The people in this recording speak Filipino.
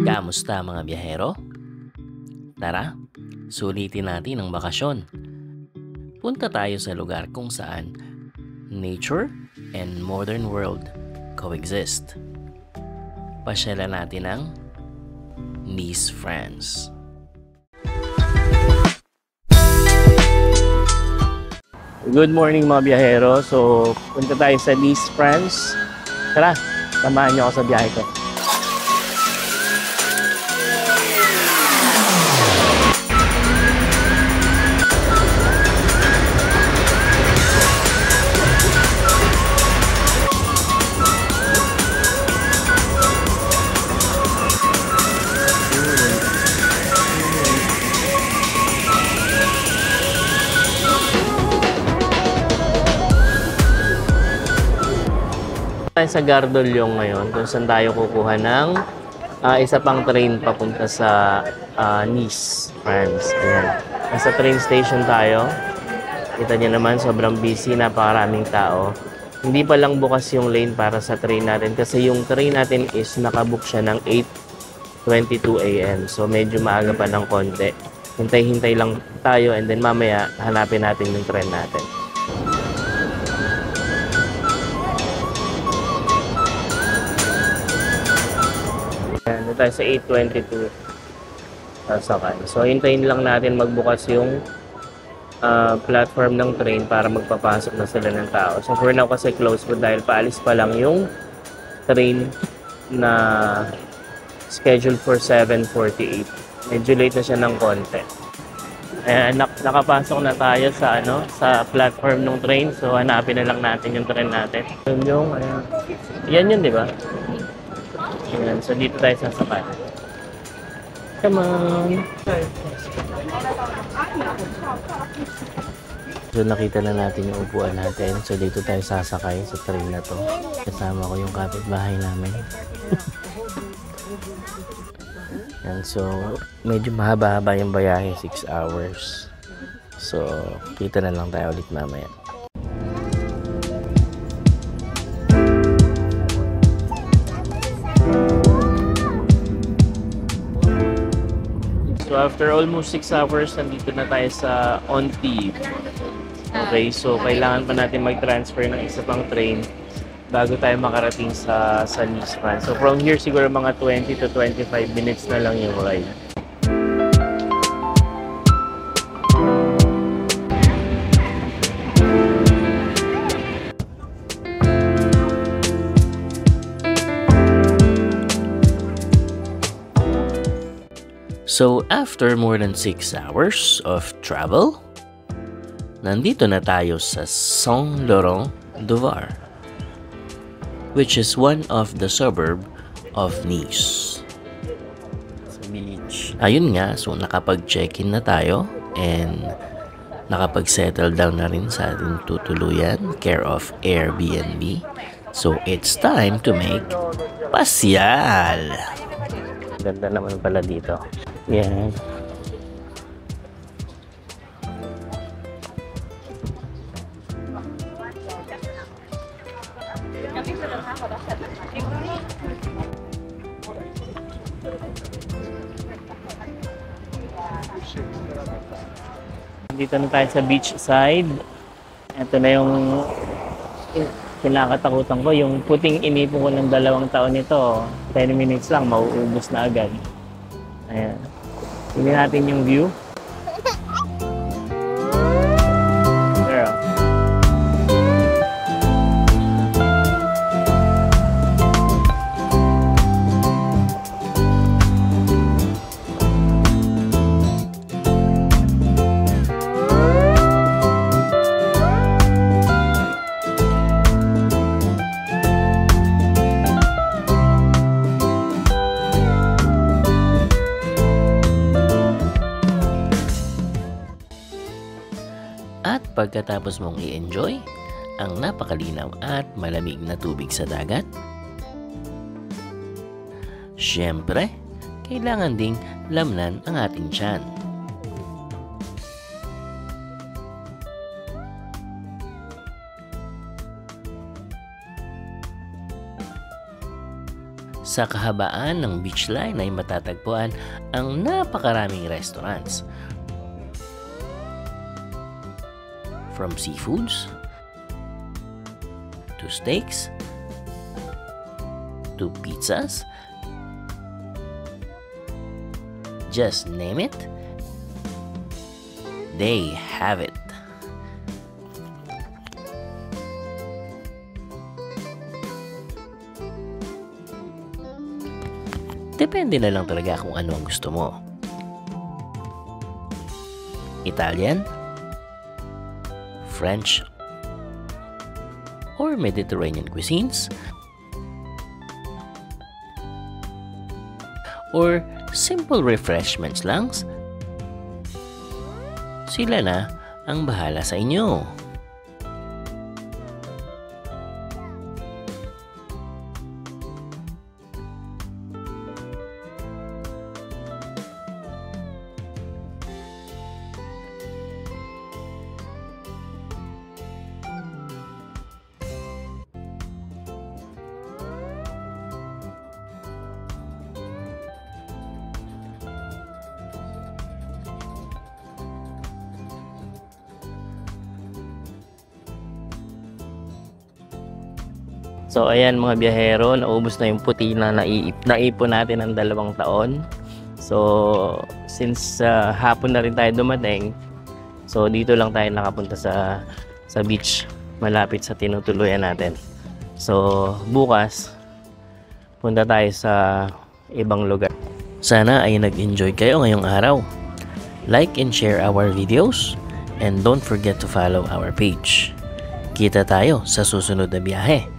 Kamusta mga biyahero? Tara, sulitin natin ang bakasyon. Punta tayo sa lugar kung saan nature and modern world coexist. Pasyalan natin ang Nice, France. Good morning mga biyahero. So, punta tayo sa Nice, France. Tara, samahan niyo ako sa biyahe ko. Tayo sa Gare de Lyon ngayon kung saan tayo kukuha ng isa pang train papunta sa Nice, France. Ayan. Nasa train station tayo. Kita niyo naman sobrang busy, napakaraming tao. Hindi pa lang bukas yung lane para sa train natin kasi yung train natin is nakabook siya ng 8:22 AM. So medyo maaga pa ng konti. Hintay-hintay lang tayo and then mamaya hanapin natin yung train natin. Ayan, tayo sa 8:22 sasakay. So, hintayin lang natin magbukas yung platform ng train para magpapasok na sila ng tao. So, for now kasi close po dahil paalis pa lang yung train na scheduled for 7:48. Medyo late na siya ng konti. Ayan, nakapasok na tayo sa sa platform ng train. So, hanapin na lang natin yung train natin. Ayan. Yan yun, di ba? Ayan, so dito tayo sasakay. Come on! So nakita na natin yung upuan natin. So dito tayo sasakay sa train na to. Kasama ko yung kapitbahay namin. Ayan, so medyo mahaba-haba yung bayahe, 6 hours. So kita na lang tayo ulit mamaya. So after almost 6 hours, nandito na tayo sa Antibes. Okay, so kailangan pa natin mag-transfer ng isa pang train bago tayo makarating sa Nice, France. So from here siguro mga 20 to 25 minutes na lang yung ride. So, after more than 6 hours of travel, nandito na tayo sa Saint-Laurent-du-Var, which is one of the suburb of Nice. Sa beach. Ayun nga, so nakapag-check-in na tayo and nakapag-settle down na rin sa ating tutuluyan, care of Airbnb. So, it's time to make pasyal! Ganda naman pala dito. Yan. Dito na tayo sa beach side. Ito na yung kinakatakutan ko. Yung puting inipon ko ng 2 taon nito. 10 minutes lang, mauubos na agad. Ayan. Tingnan natin yung view. There. At pagkatapos mong i-enjoy ang napakalinaw at malamig na tubig sa dagat, syempre, kailangan ding lamnan ang ating tiyan. Sa kahabaan ng beach line ay matatagpuan ang napakaraming restaurants. From seafoods, to steaks, to pizzas, just name it, they have it. Depende na lang talaga kung ano ang gusto mo. Italian, French, or Mediterranean cuisines, or simple refreshments lang, sila na ang bahala sa inyo. So ayan mga biyahero, naubos na yung puti na naipon natin ng 2 taon. So since hapon na rin tayo dumating, so dito lang tayo nakapunta sa beach malapit sa tinutuluyan natin. So bukas punta tayo sa ibang lugar. Sana ay nag-enjoy kayo ngayong araw. Like and share our videos and don't forget to follow our page. Kita tayo sa susunod na biyahe.